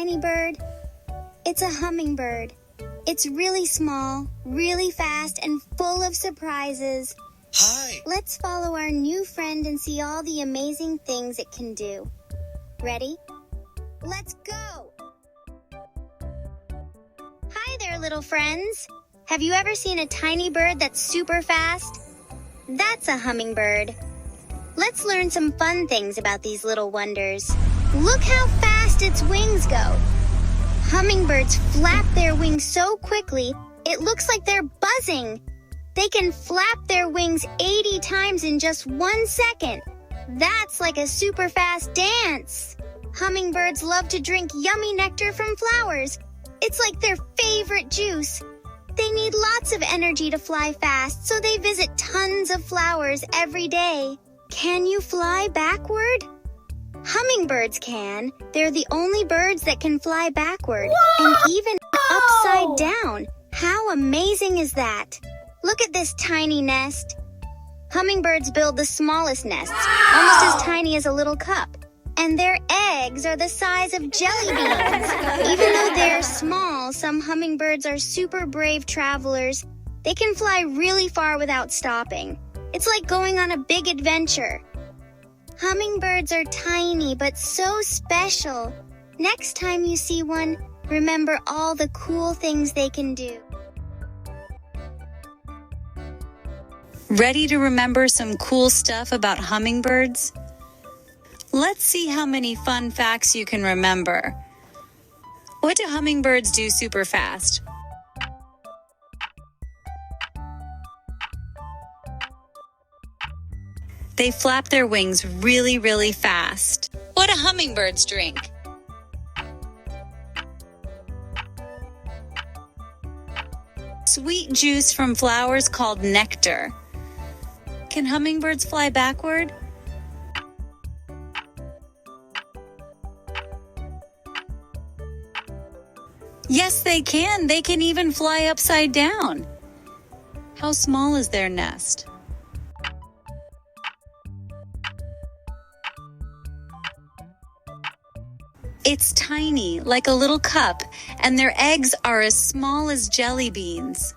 tiny bird? It's a hummingbird. It's really small, really fast, and full of surprises. Hi! Let's follow our new friend and see all the amazing things it can do. Ready? Let's go! Hi there, little friends. Have you ever seen a tiny bird that's super fast? That's a hummingbird. Let's learn some fun things about these little wonders. Look how fast its wings go. Hummingbirds flap their wings so quickly, it looks like they're buzzing. They can flap their wings 80 times in just 1 second. That's like a super fast dance. Hummingbirds love to drink yummy nectar from flowers. It's like their favorite juice. They need lots of energy to fly fast, so they visit tons of flowers every day. Can you fly backward? Hummingbirds can. They're the only birds that can fly backward. Whoa! And even upside down. How amazing is that? Look at this tiny nest. Hummingbirds build the smallest nests, almost as tiny as a little cup. And their eggs are the size of jelly beans. Even though they're small, some hummingbirds are super brave travelers. They can fly really far without stopping. It's like going on a big adventure. Hummingbirds are tiny but so special. Next time you see one, remember all the cool things they can do. Ready to remember some cool stuff about hummingbirds? Let's see how many fun facts you can remember. What do hummingbirds do super fast? They flap their wings really, really fast. What do hummingbirds drink? Sweet juice from flowers called nectar. Can hummingbirds fly backward? Yes, they can. They can even fly upside down. How small is their nest? It's tiny, like a little cup, and their eggs are as small as jelly beans.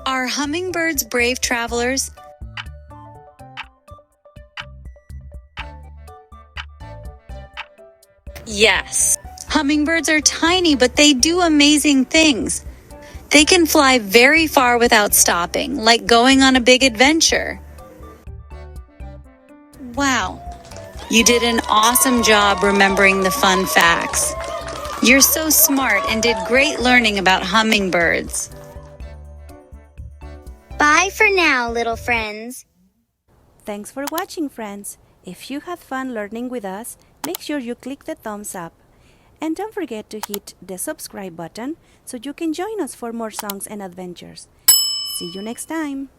Are hummingbirds brave travelers? Yes. Hummingbirds are tiny, but they do amazing things. They can fly very far without stopping, like going on a big adventure. Wow. You did an awesome job remembering the fun facts. You're so smart and did great learning about hummingbirds. Bye for now, little friends. Thanks for watching, friends. If you had fun learning with us, make sure you click the thumbs up. And don't forget to hit the subscribe button so you can join us for more songs and adventures. See you next time!